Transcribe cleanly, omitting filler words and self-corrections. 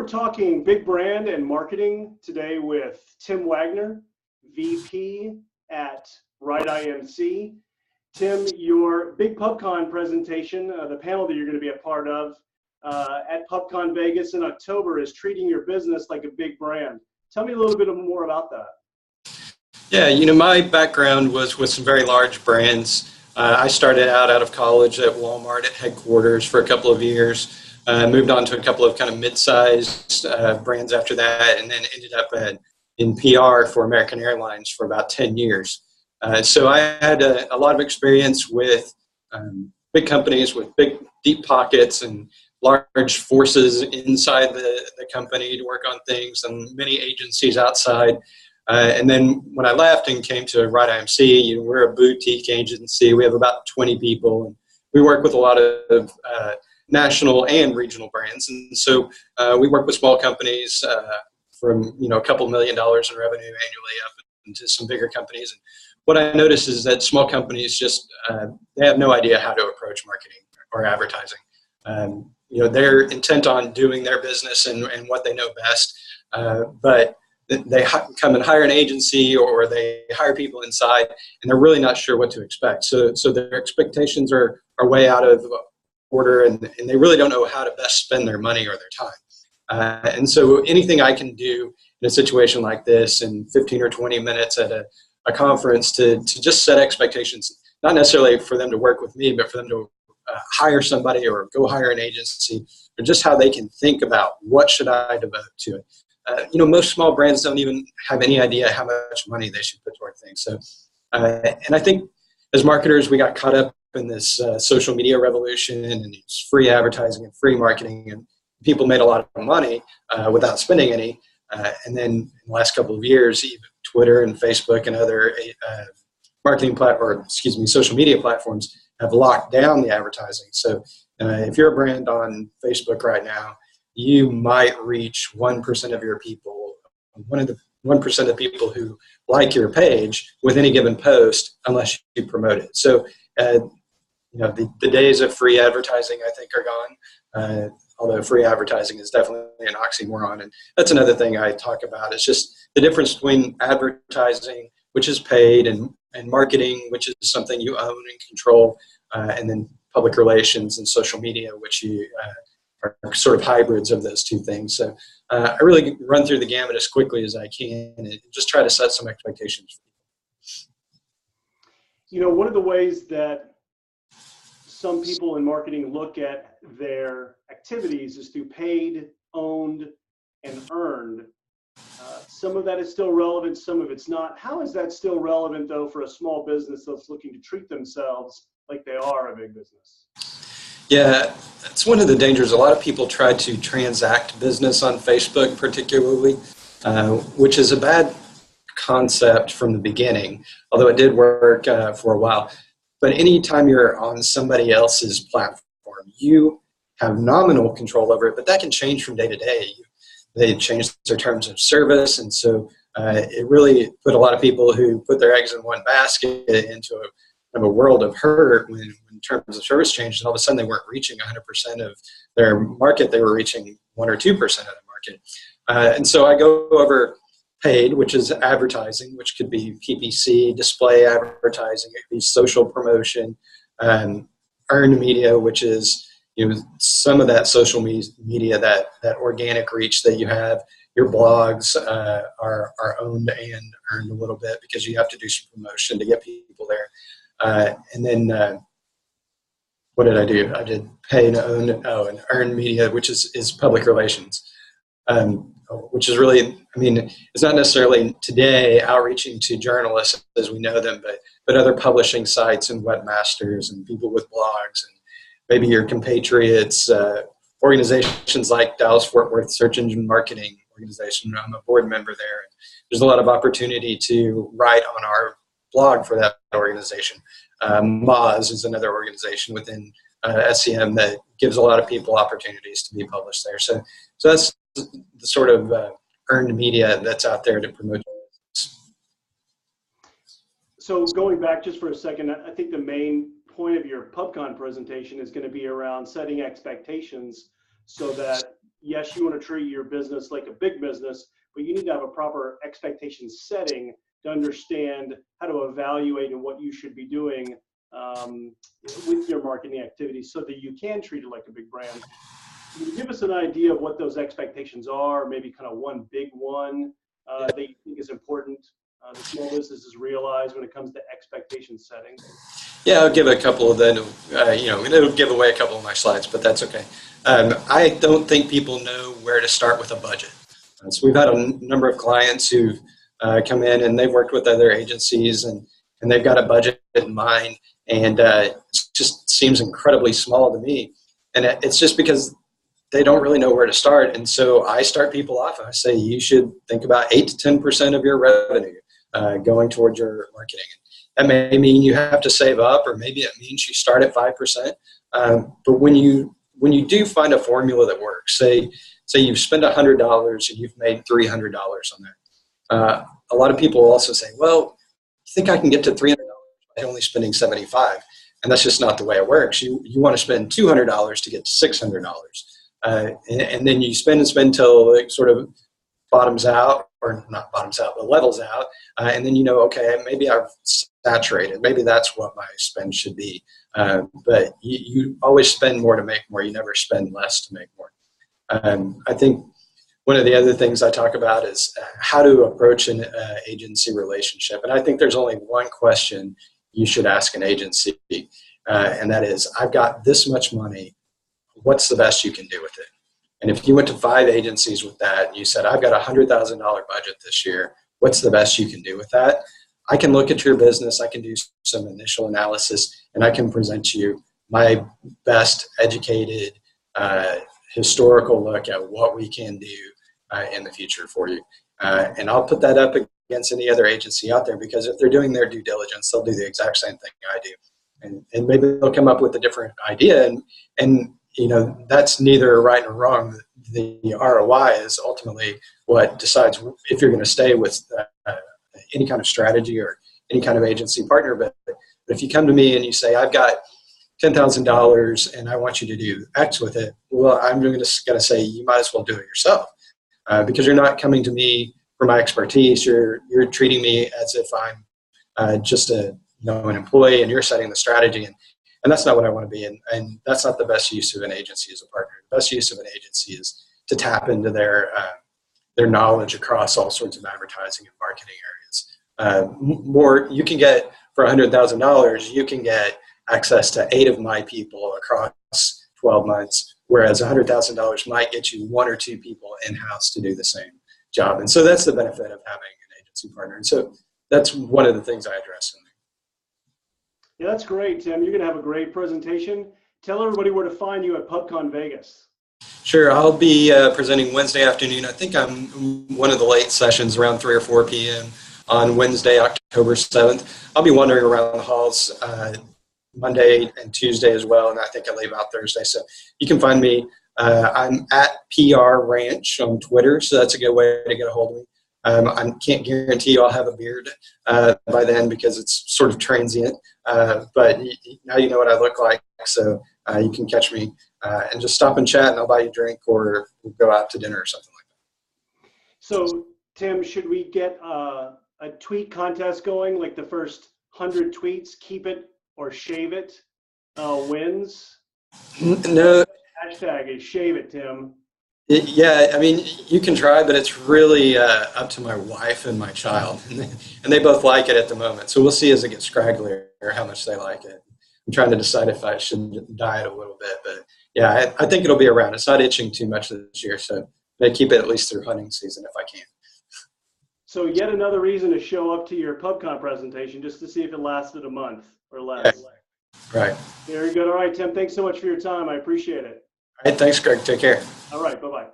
we're talking big brand and marketing today with Tim Wagner, VP at Wright IMC. Tim, your big PubCon presentation, the panel that you're going to be a part of at PubCon Vegas in October is treating your business like a big brand. Tell me a little bit more about that. Yeah, my background was with some very large brands. I started out of college at Walmart at headquarters for a couple of years. Moved on to a couple of kind of mid-sized brands after that, and then ended up in PR for American Airlines for about 10 years. So I had a lot of experience with big companies with big, deep pockets and large forces inside the company to work on things, and many agencies outside. And then when I left and came to Wright IMC, we're a boutique agency. We have about 20 people, and we work with a lot of national and regional brands. And so we work with small companies from a couple $1 million in revenue annually up into some bigger companies. And what I notice is that small companies just they have no idea how to approach marketing or advertising. They're intent on doing their business and what they know best, but they come and hire an agency or they hire people inside, and they're really not sure what to expect. So their expectations are way out of order, and they really don't know how to best spend their money or their time. And so anything I can do in a situation like this in 15 or 20 minutes at a conference to just set expectations, not necessarily for them to work with me, but for them to hire somebody or go hire an agency, or just how they can think about what should I devote to it. Most small brands don't even have any idea how much money they should put toward things. So, and I think as marketers, we got caught up in this social media revolution and it's free advertising and free marketing, and people made a lot of money without spending any. And then in the last couple of years, even Twitter and Facebook and other social media platforms have locked down the advertising. So if you're a brand on Facebook right now, you might reach 1% of your people, 1% of people who like your page with any given post, unless you promote it. So, the days of free advertising, I think, are gone. Although free advertising is definitely an oxymoron. And that's another thing I talk about. It's just the difference between advertising, which is paid, and marketing, which is something you own and control, and then public relations and social media, which you are sort of hybrids of those two things. So I really run through the gamut as quickly as I can and just try to set some expectations. One of the ways that some people in marketing look at their activities is through paid, owned, and earned. Some of that is still relevant, some of it's not. How is that still relevant, though, for a small business that's looking to treat themselves like they are a big business? Yeah, it's one of the dangers. A lot of people try to transact business on Facebook, particularly, which is a bad concept from the beginning, although it did work for a while. But anytime you're on somebody else's platform, you have nominal control over it, but that can change from day to day. They change their terms of service, and so it really put a lot of people who put their eggs in one basket into a world of hurt when terms of service changed, and all of a sudden they weren't reaching 100% of their market. They were reaching 1 or 2% of the market. And so I go over paid, which is advertising, which could be PPC, display advertising, it could be social promotion, earned media, which is some of that social media, that organic reach that you have. Your blogs are owned and earned a little bit because you have to do some promotion to get people there. And then what did I do? I did pay and own, and earned media, which is public relations, which is really, it's not necessarily today outreaching to journalists as we know them, but other publishing sites and webmasters and people with blogs and maybe your compatriots, organizations like Dallas-Fort Worth Search Engine Marketing Organization. I'm a board member there. There's a lot of opportunity to write on our blog for that organization. Moz is another organization within SEM that gives a lot of people opportunities to be published there. So that's the sort of earned media that's out there to promote. So going back just for a second, I think the main point of your PubCon presentation is going to be around setting expectations so that yes, you want to treat your business like a big business, but you need to have a proper expectation setting to understand how to evaluate and what you should be doing with your marketing activities so that you can treat it like a big brand. Can you give us an idea of what those expectations are, maybe kind of one big one that you think is important the small businesses realize when it comes to expectation setting? Yeah, I'll give a couple of them. It'll give away a couple of my slides, but that's okay. I don't think people know where to start with a budget. So we've had a number of clients who've come in and they've worked with other agencies and they've got a budget in mind, and it just seems incredibly small to me. And it's just because they don't really know where to start. And so I start people off and I say, you should think about 8 to 10% of your revenue going towards your marketing. That may mean you have to save up, or maybe it means you start at 5%. But when you do find a formula that works, say you've spent $100 and you've made $300 on that. A lot of people also say, well, you think I can get to $300 by only spending $75? And that's just not the way it works. You want to spend $200 to get to $600. And then you spend until it sort of bottoms out, or not bottoms out, but levels out. And then okay, maybe I've saturated. Maybe that's what my spend should be. But you always spend more to make more. You never spend less to make more. I think one of the other things I talk about is how to approach an agency relationship. And I think there's only one question you should ask an agency, and that is, I've got this much money. What's the best you can do with it? And if you went to 5 agencies with that and you said, I've got a $100,000 budget this year, what's the best you can do with that? I can look at your business, I can do some initial analysis, and I can present you my best educated historical look at what we can do in the future for you. And I'll put that up against any other agency out there, because if they're doing their due diligence, they'll do the exact same thing I do. And maybe they'll come up with a different idea, and that's neither right nor wrong. The ROI is ultimately what decides if you're going to stay with any kind of strategy or any kind of agency partner. But if you come to me and you say, I've got $10,000 and I want you to do X with it, well, I'm going to say you might as well do it yourself, because you're not coming to me for my expertise. You're treating me as if I'm just an employee, and you're setting the strategy. And that's not what I want to be. And that's not the best use of an agency as a partner. The best use of an agency is to tap into their knowledge across all sorts of advertising and marketing areas. More you can get for $100,000, you can get access to 8 of my people across 12 months, whereas $100,000 might get you 1 or 2 people in-house to do the same job. And so that's the benefit of having an agency partner. And so that's one of the things I address in there. Yeah, that's great, Tim. You're going to have a great presentation. Tell everybody where to find you at PubCon Vegas. Sure. I'll be presenting Wednesday afternoon. I think I'm one of the late sessions, around 3 or 4 p.m. on Wednesday, October 7th. I'll be wandering around the halls Monday and Tuesday as well, and I think I leave out Thursday. So you can find me. I'm at PR Ranch on Twitter, so that's a good way to get a hold of me. I can't guarantee you I'll have a beard by then, because it's sort of transient, but now you know what I look like, so you can catch me and just stop and chat, and I'll buy you a drink, or we'll go out to dinner or something like that. So, Tim, should we get a tweet contest going, like the first 100 tweets, keep it or shave it, wins? No. Hashtag is shave it, Tim. Yeah, I mean, you can try, but it's really up to my wife and my child, and they both like it at the moment. So we'll see as it gets scragglier how much they like it. I'm trying to decide if I should diet a little bit, but yeah, I think it'll be around. It's not itching too much this year, so I keep it at least through hunting season if I can. So yet another reason to show up to your PubCon presentation, just to see if it lasted a month or less. Right. Very good. All right, Tim, thanks so much for your time. I appreciate it. All right, thanks, Greg. Take care. All right, bye-bye.